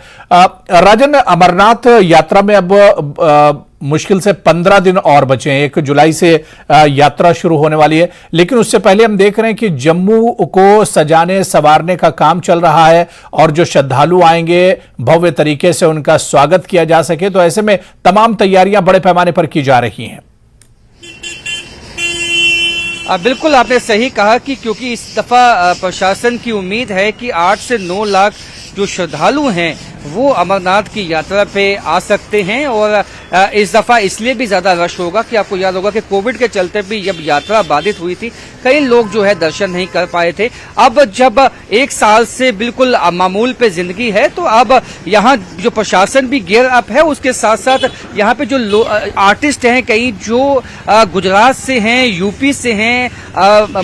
Speaker 3: राजन, अमरनाथ यात्रा में अब मुश्किल से 15 दिन और बचे हैं, 1 जुलाई से यात्रा शुरू होने वाली है, लेकिन उससे पहले हम देख रहे हैं कि जम्मू को सजाने संवारने का काम चल रहा है और जो श्रद्धालु आएंगे भव्य तरीके से उनका स्वागत किया जा सके, तो ऐसे में तमाम तैयारियां बड़े पैमाने पर की जा रही हैं।
Speaker 6: बिल्कुल आपने सही कहा कि क्योंकि इस दफा प्रशासन की उम्मीद है कि 8 से 9 लाख जो श्रद्धालु हैं वो अमरनाथ की यात्रा पे आ सकते हैं। और इस दफा इसलिए भी ज्यादा रश होगा कि आपको याद होगा कि कोविड के चलते भी जब यात्रा बाधित हुई थी कई लोग जो है दर्शन नहीं कर पाए थे। अब जब 1 साल से बिल्कुल मामूल पे जिंदगी है तो अब यहाँ जो प्रशासन भी गियर अप है, उसके साथ साथ यहाँ पे जो आर्टिस्ट हैं कई जो गुजरात से हैं, यूपी से हैं,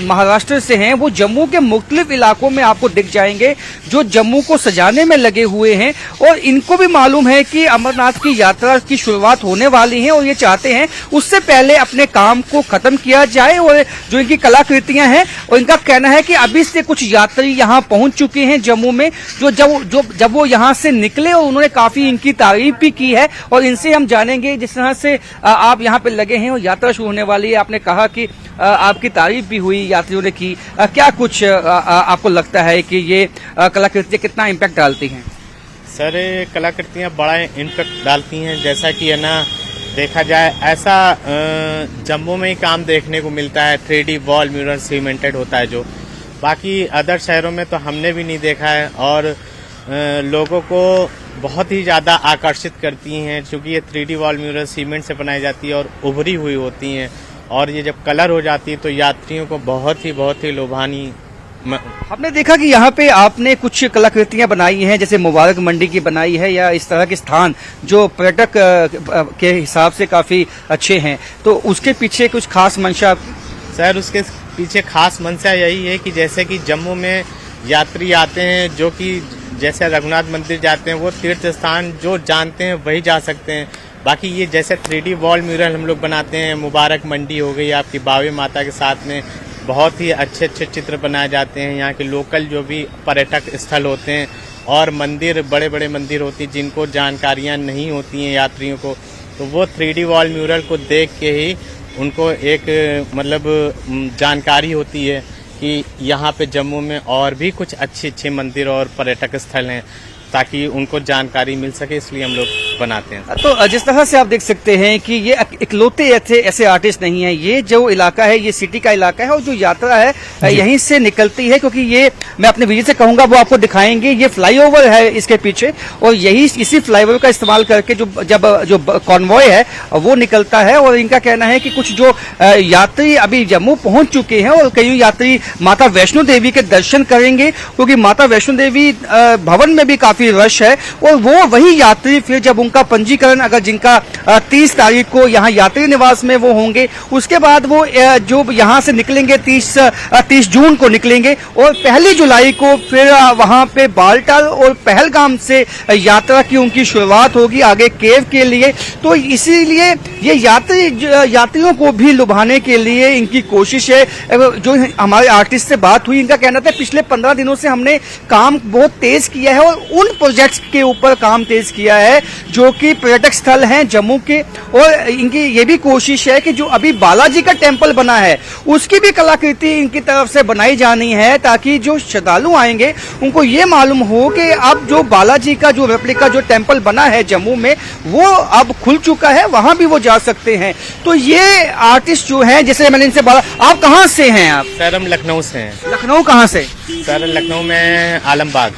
Speaker 6: महाराष्ट्र से हैं, वो जम्मू के मुख्तलिफ इलाकों में आपको दिख जाएंगे जो जम्मू को सजाने में लगे हुए हैं। और इनको भी मालूम है कि अमरनाथ की यात्रा की शुरुआत होने वाली है और ये चाहते हैं उससे पहले अपने काम को खत्म किया जाए। और जो इनकी कलाकृतियां हैं और इनका कहना है कि अभी से कुछ यात्री यहाँ पहुंच चुके हैं जम्मू में, जब वो यहाँ से निकले और उन्होंने काफी इनकी तारीफ भी की है। और इनसे हम जानेंगे जिस तरह से आप यहाँ पे लगे हैं और यात्रा शुरू होने वाली है। आपने कहा कि आपकी तारीफ भी हुई यात्रियों ने की, क्या कुछ आपको लगता है कि ये कलाकृतियां कितना इम्पैक्ट डालती हैं?
Speaker 7: सर, कलाकृतियाँ बड़ा इम्पैक्ट डालती हैं। जैसा कि है ना, देखा जाए ऐसा जम्मू में ही काम देखने को मिलता है। 3D वॉल म्यूरल सीमेंटेड होता है जो बाकी अदर शहरों में तो हमने भी नहीं देखा है। और लोगों को बहुत ही ज़्यादा आकर्षित करती हैं क्योंकि ये 3D वॉल म्यूरल सीमेंट से बनाई जाती है और उभरी हुई होती हैं। और ये जब कलर हो जाती है तो यात्रियों को बहुत ही लुभानी।
Speaker 6: आपने देखा कि यहाँ पे आपने कुछ कलाकृतियां बनाई हैं, जैसे मुबारक मंडी की बनाई है या इस तरह के स्थान जो पर्यटक के हिसाब से काफी अच्छे हैं, तो उसके पीछे कुछ खास मंशा?
Speaker 7: सर, उसके पीछे खास मंशा यही है कि जैसे कि जम्मू में यात्री आते हैं जो कि जैसे रघुनाथ मंदिर जाते हैं, वो तीर्थ स्थान जो जानते हैं वही जा सकते हैं। बाकी ये जैसे 3D वॉल म्यूरल हम लोग बनाते हैं, मुबारक मंडी हो गई आपकी बावे माता के साथ में, बहुत ही अच्छे चित्र बनाए जाते हैं। यहाँ के लोकल जो भी पर्यटक स्थल होते हैं और मंदिर, बड़े बड़े मंदिर होती हैं जिनको जानकारियाँ नहीं होती हैं यात्रियों को, तो वो 3D वॉल म्यूरल को देख के ही उनको एक मतलब जानकारी होती है कि यहाँ पे जम्मू में और भी कुछ अच्छे मंदिर और पर्यटक स्थल हैं, ताकि उनको जानकारी मिल सके, इसलिए हम लोग बनाते हैं।
Speaker 6: तो जिस तरह से आप देख सकते हैं कि ये इकलौते ऐसे आर्टिस्ट नहीं है, ये जो इलाका है ये सिटी का इलाका है और जो यात्रा है यहीं से निकलती है, क्योंकि ये मैं अपने वीडियो से कहूंगा वो आपको दिखाएंगे। ये फ्लाईओवर है इसके पीछे और इसी फ्लाईओवर का इस्तेमाल करके जो कॉन्वॉय है वो निकलता है। और इनका कहना है कि कुछ जो यात्री अभी जम्मू पहुंच चुके हैं और कई यात्री माता वैष्णो देवी के दर्शन करेंगे, क्योंकि माता वैष्णो देवी भवन में भी काफी रश है। और वो वही यात्री फिर जब उनका पंजीकरण, अगर जिनका 30 तारीख को यहाँ यात्री निवास में वो होंगे, उसके बाद वो जो यहाँ से निकलेंगे 30 जून को निकलेंगे और 1 जुलाई को फिर वहाँ पे बालटाल और पहलगाम से यात्रा की उनकी शुरुआत होगी आगे केव के लिए। तो इसीलिए ये यात्रियों को भी लुभाने के लिए इनकी कोशिश है। जो हमारे आर्टिस्ट से बात हुई, इनका कहना था पिछले 15 दिनों से हमने काम बहुत तेज किया है और उन प्रोजेक्ट्स के ऊपर काम तेज किया है जो कि पर्यटक स्थल हैं जम्मू के। और इनकी ये भी कोशिश है कि जो अभी बालाजी का टेम्पल बना है उसकी भी कलाकृति इनकी तरफ से बनाई जानी है, ताकि जो श्रद्धालु आएंगे उनको ये मालूम हो कि अब जो बालाजी का जो रेप्लिका जो टेम्पल बना है जम्मू में वो अब खुल चुका है, वहां भी वो जा सकते हैं। तो ये आर्टिस्ट जो हैं, जैसे मैंने इनसे बोला, आप कहाँ से हैं? आप?
Speaker 7: सर, हम लखनऊ से हैं।
Speaker 6: लखनऊ कहाँ से?
Speaker 7: सर, लखनऊ में आलमबाग।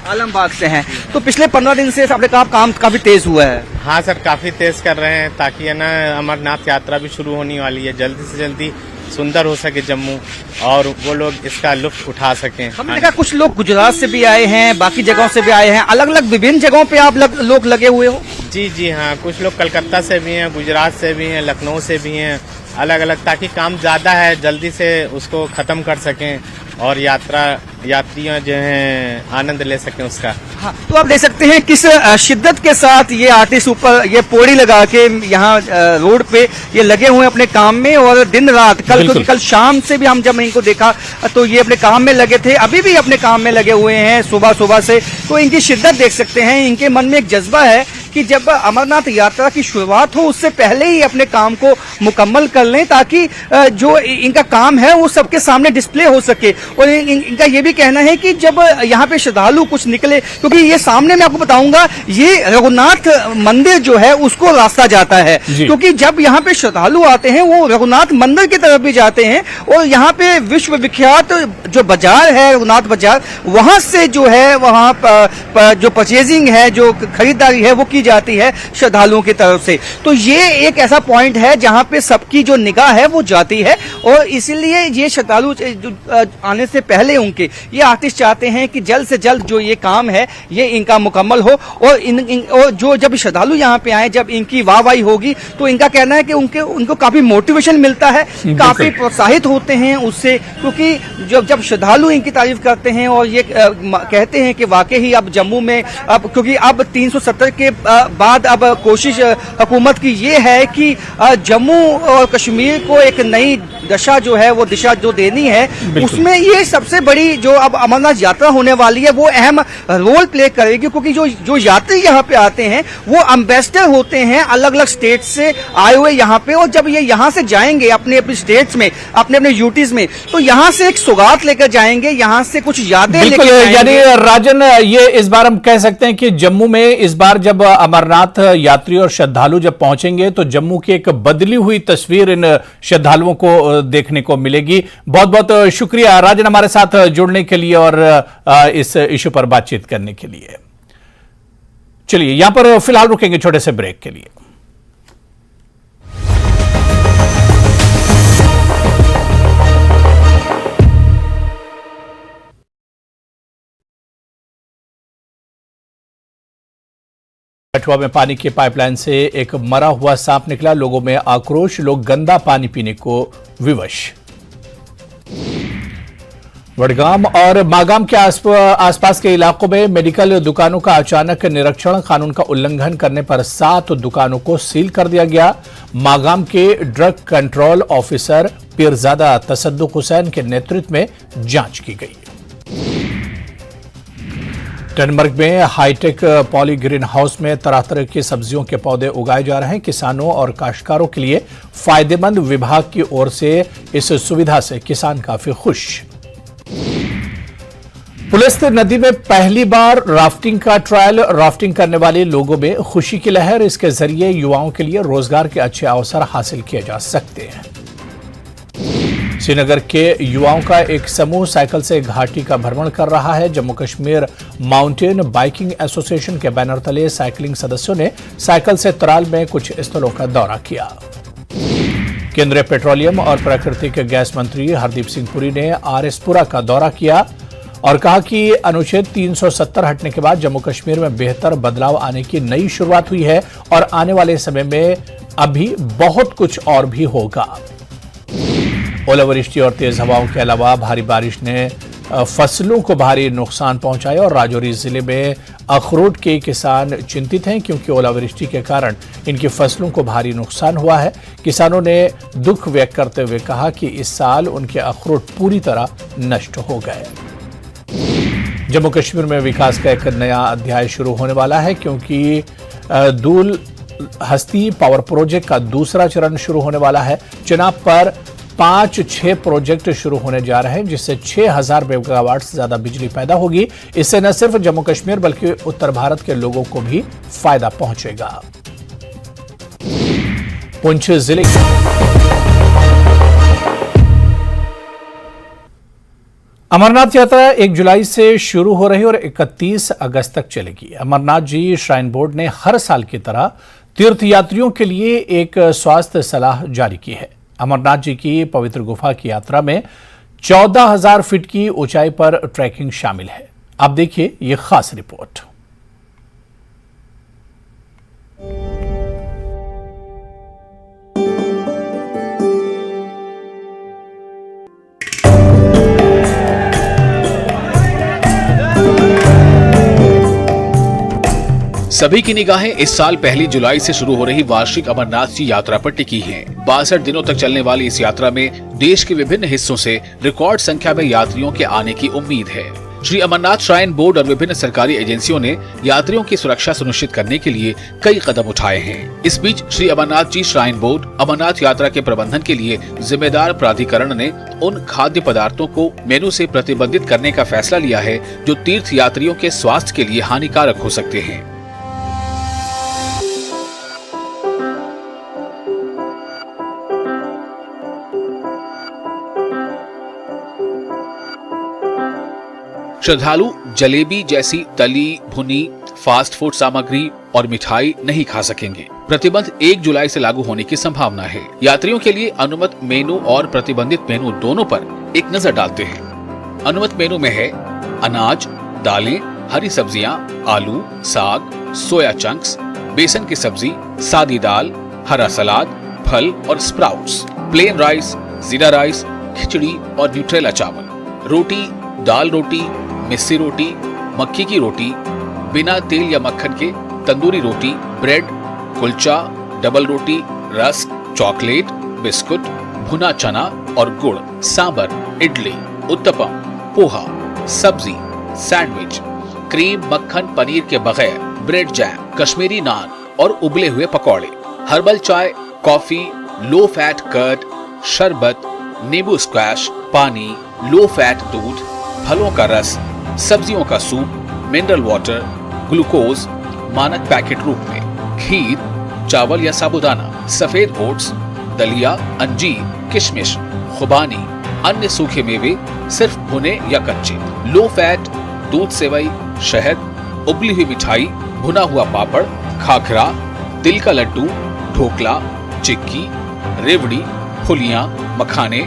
Speaker 6: आलमबाग से हैं। तो पिछले 15 दिन से आपने कहा काम काफी तेज हुआ है।
Speaker 7: हाँ सर, काफी तेज कर रहे हैं ताकि है ना अमरनाथ यात्रा भी शुरू होने वाली है, जल्दी से जल्दी सुंदर हो सके जम्मू और वो लोग इसका लुत्फ उठा सकें।
Speaker 6: हमने देखा कुछ लोग गुजरात से भी आए हैं, बाकी जगहों से भी आए हैं, अलग अलग विभिन्न जगहों पे आप लोग लगे हुए हो।
Speaker 7: जी हाँ, कुछ लोग कलकत्ता से भी हैं, गुजरात से भी हैं, लखनऊ से भी हैं, अलग अलग, ताकि काम ज्यादा है जल्दी से उसको खत्म कर सकें और यात्रियां जो हैं आनंद ले सकें उसका।
Speaker 6: हाँ, तो आप देख सकते हैं किस शिद्दत के साथ ये आर्टिस्ट ऊपर ये पौड़ी लगा के यहाँ रोड पे ये लगे हुए हैं अपने काम में, और दिन रात क्योंकि कल शाम से भी हम जब इनको देखा तो ये अपने काम में लगे थे, अभी भी अपने काम में लगे हुए हैं सुबह से। तो इनकी शिद्दत देख सकते हैं, इनके मन में एक जज्बा है कि जब अमरनाथ यात्रा की शुरुआत हो उससे पहले ही अपने काम को मुकम्मल कर लें, ताकि जो इनका काम है वो सबके सामने डिस्प्ले हो सके। और इनका ये भी कहना है कि जब यहाँ पे श्रद्धालु कुछ निकले, क्योंकि ये सामने मैं आपको बताऊंगा ये रघुनाथ मंदिर जो है उसको रास्ता जाता है, क्योंकि जब यहाँ पे श्रद्धालु आते हैं वो रघुनाथ मंदिर की तरफ भी जाते हैं, और यहाँ पे विश्व विख्यात जो बाजार है रघुनाथ बाजार, वहां से जो है वहां जो परचेजिंग है, जो खरीदारी है वो की जाती है श्रद्धालुओं की तरफ से। तो ये एक ऐसा पॉइंट है जहां पे सबकी जो निगाह है वो जाती है, और इसीलिए ये श्रद्धालु आने से पहले उनके ये आर्टिस्ट चाहते हैं कि जल्द से जल्द जो ये काम है ये इनका मुकम्मल हो, और जो जब श्रद्धालु यहाँ पे आए, जब इनकी वाहवाही होगी तो इनका कहना है कि उनको काफी मोटिवेशन मिलता है, काफी प्रोत्साहित होते हैं उससे, क्योंकि जब श्रद्धालु इनकी तारीफ करते हैं और ये कहते हैं कि वाकई ही अब जम्मू में अब, क्योंकि अब 370 के बाद अब कोशिश हुकूमत की ये है कि जम्मू और कश्मीर को एक नई दशा जो है वो दिशा जो देनी है, उसमें ये सबसे बड़ी जो अब अमरनाथ यात्रा होने वाली है वो अहम रोल प्ले करेगी, क्योंकि जो यात्री यहाँ पे आते हैं वो एम्बेसडर होते हैं अलग अलग स्टेट से आए हुए यहाँ पे, और जब ये यहाँ से जाएंगे अपने अपने स्टेट्स में, अपने यूटीज में, तो यहाँ से एक सौगात लेकर जाएंगे, यहाँ से कुछ यादें लेकर जाएंगे।
Speaker 3: यानी राजन, ये इस बार हम कह सकते हैं कि जम्मू में इस बार जब अमरनाथ यात्री और श्रद्धालु जब पहुंचेंगे तो जम्मू की एक बदली हुई तस्वीर इन श्रद्धालुओं को देखने को मिलेगी। बहुत बहुत शुक्रिया राजन हमारे साथ जुड़ने के लिए और इस इश्यू पर बातचीत करने के लिए। चलिए यहां पर फिलहाल रुकेंगे छोटे से ब्रेक के लिए। कठुआ में पानी की पाइपलाइन से एक मरा हुआ सांप निकला, लोगों में आक्रोश, लोग गंदा पानी पीने को विवश। वडगाम और मागाम के आसपास के इलाकों में मेडिकल दुकानों का अचानक निरीक्षण, कानून का उल्लंघन करने पर 7 दुकानों को सील कर दिया गया। मागाम के drug control officer Peerzada Tasadduq Hussain के नेतृत्व में जांच की गई। टनमर्ग में हाईटेक पॉली ग्रीन हाउस में तरह तरह की सब्जियों के पौधे उगाए जा रहे हैं। किसानों और काश्तकारों के लिए फायदेमंद, विभाग की ओर से इस सुविधा से किसान काफी खुश। पुलिस नदी में पहली बार राफ्टिंग का ट्रायल, राफ्टिंग करने वाले लोगों में खुशी की लहर। इसके जरिए युवाओं के लिए रोजगार के अच्छे अवसर हासिल किए जा सकते हैं। श्रीनगर के युवाओं का एक समूह साइकिल से घाटी का भ्रमण कर रहा है। Jammu Kashmir mountain biking association के बैनर तले साइकिलिंग सदस्यों ने साइकिल से तराल में कुछ स्थलों का दौरा किया। केंद्रीय पेट्रोलियम और प्राकृतिक गैस मंत्री हरदीप सिंह पुरी ने आरएसपुरा का दौरा किया और कहा कि अनुच्छेद 370 हटने के बाद जम्मू कश्मीर में बेहतर बदलाव आने की नई शुरुआत हुई है और आने वाले समय में अभी बहुत कुछ और भी होगा। ओलावृष्टि और तेज हवाओं के अलावा भारी बारिश ने फसलों को भारी नुकसान पहुंचाया और राजौरी जिले में अखरोट के किसान चिंतित हैं, क्योंकि ओलावृष्टि के कारण इनकी फसलों को भारी नुकसान हुआ है। किसानों ने दुख व्यक्त करते हुए कहा कि इस साल उनके अखरोट पूरी तरह नष्ट हो गए। जम्मू कश्मीर में विकास का एक नया अध्याय शुरू होने वाला है, क्योंकि दूल हस्ती पावर प्रोजेक्ट का दूसरा चरण शुरू होने वाला है। चुनाव पर 5-6 प्रोजेक्ट शुरू होने जा रहे हैं, जिससे 6000 मेगावाट से ज्यादा बिजली पैदा होगी। इससे न सिर्फ जम्मू कश्मीर बल्कि उत्तर भारत के लोगों को भी फायदा पहुंचेगा। पुंछ जिले अमरनाथ यात्रा 1 जुलाई से शुरू हो रही और 31 अगस्त तक चलेगी। अमरनाथ जी श्राइन बोर्ड ने हर साल की तरह तीर्थयात्रियों के लिए एक स्वास्थ्य सलाह जारी की है। अमरनाथ जी की पवित्र गुफा की यात्रा में 14,000 फीट की ऊंचाई पर ट्रैकिंग शामिल है। आप देखिए ये खास रिपोर्ट।
Speaker 8: सभी की निगाहें इस साल 1 जुलाई से शुरू हो रही वार्षिक अमरनाथ जी यात्रा पर टिकी हैं। 62 दिनों तक चलने वाली इस यात्रा में देश के विभिन्न हिस्सों से रिकॉर्ड संख्या में यात्रियों के आने की उम्मीद है। श्री अमरनाथ श्राइन बोर्ड और विभिन्न सरकारी एजेंसियों ने यात्रियों की सुरक्षा सुनिश्चित करने के लिए कई कदम उठाए हैं। इस बीच श्री अमरनाथ जी श्राइन बोर्ड अमरनाथ यात्रा के प्रबंधन के लिए जिम्मेदार प्राधिकरण ने उन खाद्य पदार्थों को मेनू से प्रतिबंधित करने का फैसला लिया है जो तीर्थ यात्रियों के स्वास्थ्य के लिए हानिकारक हो सकते हैं। श्रद्धालु जलेबी जैसी तली भुनी फास्ट फूड सामग्री और मिठाई नहीं खा सकेंगे। प्रतिबंध 1 जुलाई से लागू होने की संभावना है। यात्रियों के लिए अनुमत मेनू और प्रतिबंधित मेनू दोनों पर एक नजर डालते हैं। अनुमत मेनू में है अनाज, दालें, हरी सब्जियां, आलू, साग, सोया चंक्स, बेसन की सब्जी, सादी दाल, हरा सलाद, फल और स्प्राउट्स, प्लेन राइस, जीरा राइस, खिचड़ी और न्यूट्रेला चावल, रोटी, दाल रोटी, मिस्सी रोटी, मक्की की रोटी, बिना तेल या मक्खन के तंदूरी रोटी, ब्रेड, कुलचा, डबल रोटी, रस्क, चॉकलेट, बिस्कुट, भुना चना और गुड़, सांबर, इडली, उत्तपम, पोहा, सब्जी, सैंडविच, क्रीम, मक्खन, पनीर के बगैर ब्रेड जैम, कश्मीरी नान और उबले हुए पकौड़े, हर्बल चाय, कॉफी, लो फैट कर्ड, शरबत, नींबू स्क्वैश, पानी, लो फैट दूध, फलों का रस, सब्जियों का सूप, मिनरल वाटर, ग्लूकोज मानक पैकेट रूप में, खीर, चावल या साबुदाना, सफेद ओट्स, दलिया, अंजीर, किशमिश, खुबानी, अन्य सूखे मेवे सिर्फ भुने या कच्चे, लो फैट, दूध सेवई, शहद, उबली हुई मिठाई, भुना हुआ पापड़, खाखरा, तिल का लड्डू, ढोकला, चिक्की, रेवड़ी, फुलियां, मखाने,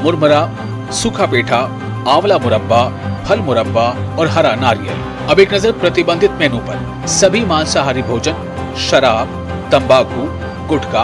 Speaker 8: मुरमुरा, सूखा पेठा, आंवला मुरब्बा, फल मुरब्बा और हरा नारियल। अब एक नजर प्रतिबंधित मेनू पर। सभी मांसाहारी भोजन, शराब, तंबाकू, गुटखा,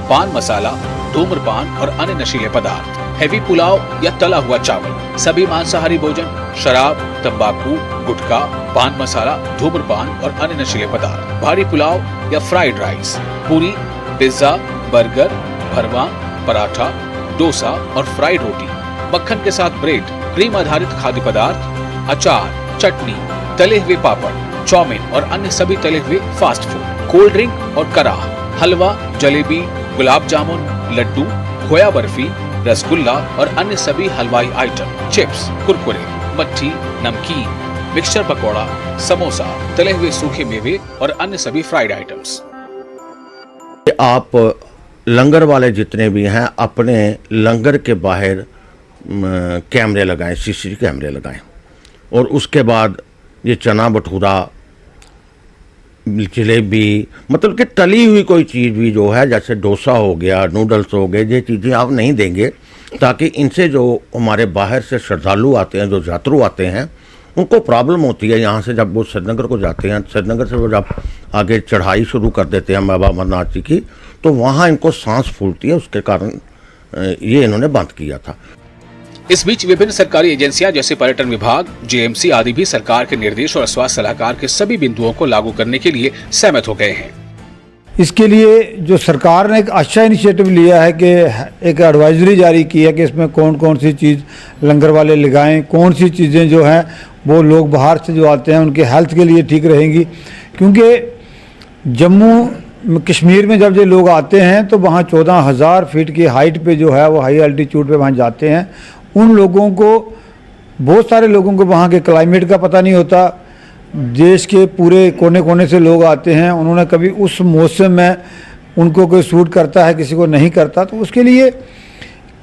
Speaker 8: पान मसाला, धूम्रपान और अन्य नशीले पदार्थ, हैवी पुलाव या तला हुआ चावल, सभी मांसाहारी भोजन, शराब, तंबाकू, गुटखा, पान मसाला, धूम्रपान और अन्य नशीले पदार्थ, भारी पुलाव या फ्राइड राइस, पूरी, पिज्जा, बर्गर, भरवा, पराठा, डोसा और फ्राइड रोटी, मक्खन के साथ ब्रेड, क्रीम आधारित खाद्य पदार्थ, अचार, चटनी, तले हुए पापड़, चाउमीन और अन्य सभी तले हुए फास्ट फूड, कोल्ड ड्रिंक और कराह, हलवा, जलेबी, गुलाब जामुन, लड्डू, खोया बर्फी, रसगुल्ला और अन्य सभी हलवाई आइटम, चिप्स, कुरकुरे, मट्ठी, नमकीन, मिक्सचर पकौड़ा, समोसा, तले हुए सूखे मेवे और अन्य सभी फ्राइड आइटम्स।
Speaker 9: आप लंगर वाले जितने भी हैं अपने लंगर के बाहर कैमरे लगाएं, सीसीटीवी कैमरे लगाएं और उसके बाद ये चना भटूरा, जलेबी, मतलब कि तली हुई कोई चीज़ भी जो है जैसे डोसा हो गया, नूडल्स हो गए, ये चीज़ें आप नहीं देंगे ताकि इनसे जो हमारे बाहर से श्रद्धालु आते हैं, जो यात्रु आते हैं, उनको प्रॉब्लम होती है। यहाँ से जब वो श्रीनगर को जाते हैं, श्रीनगर से वो जब आगे चढ़ाई शुरू कर देते हैं बाबा अमरनाथ जी की, तो वहाँ इनको सांस फूलती है, उसके कारण ये इन्होंने बंद किया था।
Speaker 8: इस बीच विभिन्न सरकारी एजेंसियां जैसे पर्यटन विभाग, जेएमसी आदि भी सरकार के निर्देश और स्वास्थ्य सलाहकार के सभी बिंदुओं को लागू करने के लिए सहमत हो गए हैं।
Speaker 10: इसके लिए जो सरकार ने एक अच्छा इनिशिएटिव लिया है कि एक एडवाइजरी जारी की है कि इसमें कौन कौन सी चीज़ लंगर वाले लगाएं, कौन सी चीज़ें जो हैं वो लोग बाहर से जो आते हैं उनके हेल्थ के लिए ठीक रहेंगी। क्योंकि जम्मू कश्मीर में जब ये लोग आते हैं तो वहाँ 14,000 फीट की हाइट पे जो है वो हाई एल्टीट्यूड पे वहाँ जाते हैं। उन लोगों को, बहुत सारे लोगों को वहाँ के क्लाइमेट का पता नहीं होता। देश के पूरे कोने कोने से लोग आते हैं, उन्होंने कभी उस मौसम में उनको कोई सूट करता है, किसी को नहीं करता। तो उसके लिए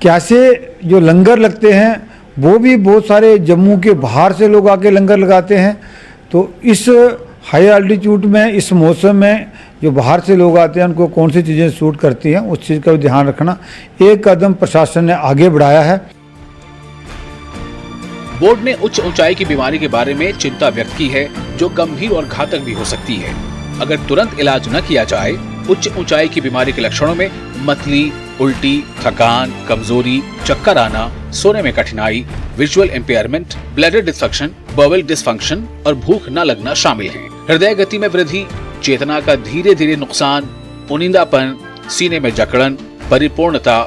Speaker 10: कैसे जो लंगर लगते हैं वो भी बहुत सारे जम्मू के बाहर से लोग आके लंगर लगाते हैं। तो इस हाई अल्टीट्यूड में, इस मौसम में जो बाहर से लोग आते हैं उनको कौन सी चीज़ें सूट करती हैं, उस चीज़ का भी ध्यान रखना एक कदम प्रशासन ने आगे बढ़ाया है।
Speaker 8: बोर्ड ने उच्च ऊंचाई की बीमारी के बारे में चिंता व्यक्त की है, जो गंभीर और घातक भी हो सकती है अगर तुरंत इलाज न किया जाए। उच्च ऊंचाई की बीमारी के लक्षणों में मतली, उल्टी, थकान, कमजोरी, चक्कर आना, सोने में कठिनाई, visual impairment, bladder dysfunction, bowel dysfunction और भूख न लगना शामिल है। हृदय गति में वृद्धि, चेतना का धीरे धीरे नुकसान, उनिंदापन, सीने में जकड़न, परिपूर्णता,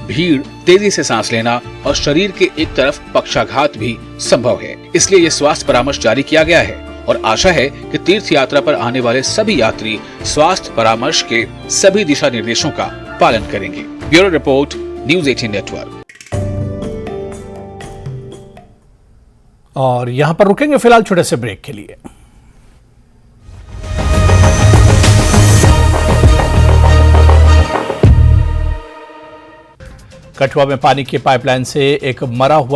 Speaker 8: भीड़, तेजी से सांस लेना और शरीर के एक तरफ पक्षाघात भी संभव है। इसलिए ये स्वास्थ्य परामर्श जारी किया गया है और आशा है कि तीर्थ यात्रा पर आने वाले सभी यात्री स्वास्थ्य परामर्श के सभी दिशा निर्देशों का पालन करेंगे। Bureau report, news 18 network.
Speaker 3: और यहां पर रुकेंगे फिलहाल छोटे से ब्रेक के लिए। कठुआ में पानी की पाइपलाइन से एक मरा हुआ